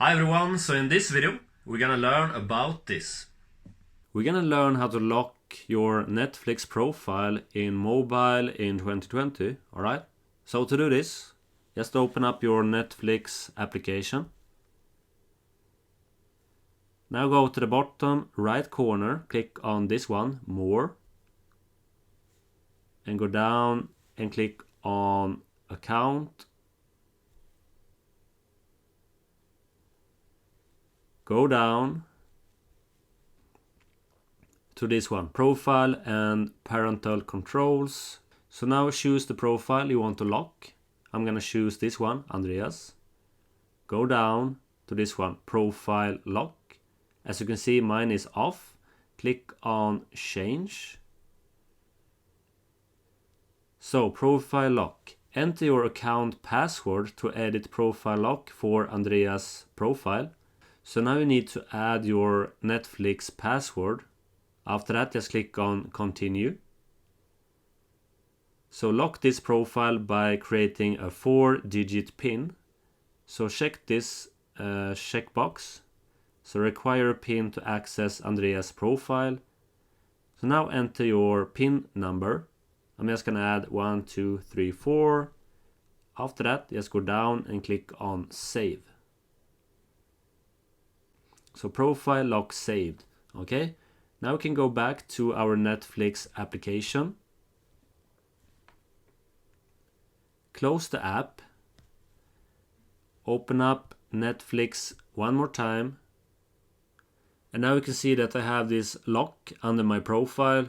Hi everyone, so in this video we're gonna learn about this. We're gonna learn how to lock your Netflix profile in mobile in 2020, alright? So to do this, just open up your Netflix application. Now go to the bottom right corner, click on this one, More, and go down and click on Account. Go down to this one, Profile and Parental Controls. So now choose the profile you want to lock. I'm gonna choose this one, Andreas. Go down to this one, Profile Lock. As you can see, mine is off. Click on Change. So, Profile Lock. Enter your account password to edit Profile Lock for Andreas' profile. So now you need to add your Netflix password. After that, just click on Continue. So lock this profile by creating a 4-digit PIN. So check this checkbox. So require a PIN to access Andreas' profile. So now enter your PIN number. I'm just gonna add 1, 2, 3, 4. After that, just go down and click on Save. So profile lock saved. Okay, now we can go back to our Netflix application. Close the app. Open up Netflix one more time. And now you can see that I have this lock under my profile.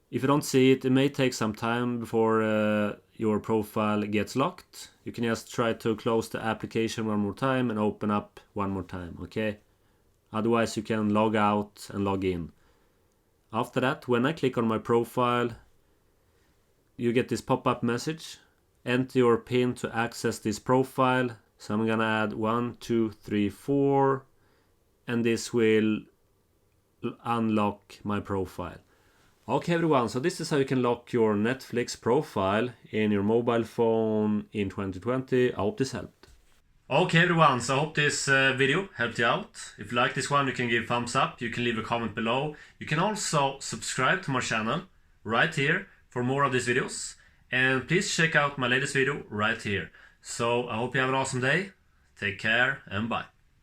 If you don't see it, it may take some time before your profile gets locked. You can just try to close the application one more time and open up one more time, okay? Otherwise you can log out and log in. After that, when I click on my profile, you get this pop-up message. Enter your PIN to access this profile. So I'm gonna add 1, 2, 3, 4, and this will unlock my profile. Okay everyone, so this is how you can lock your Netflix profile in your mobile phone in 2020. I hope this helped. Okay everyone, so I hope this video helped you out. If you like this one, you can give a thumbs up, you can leave a comment below. You can also subscribe to my channel right here for more of these videos. And please check out my latest video right here. So I hope you have an awesome day. Take care and bye.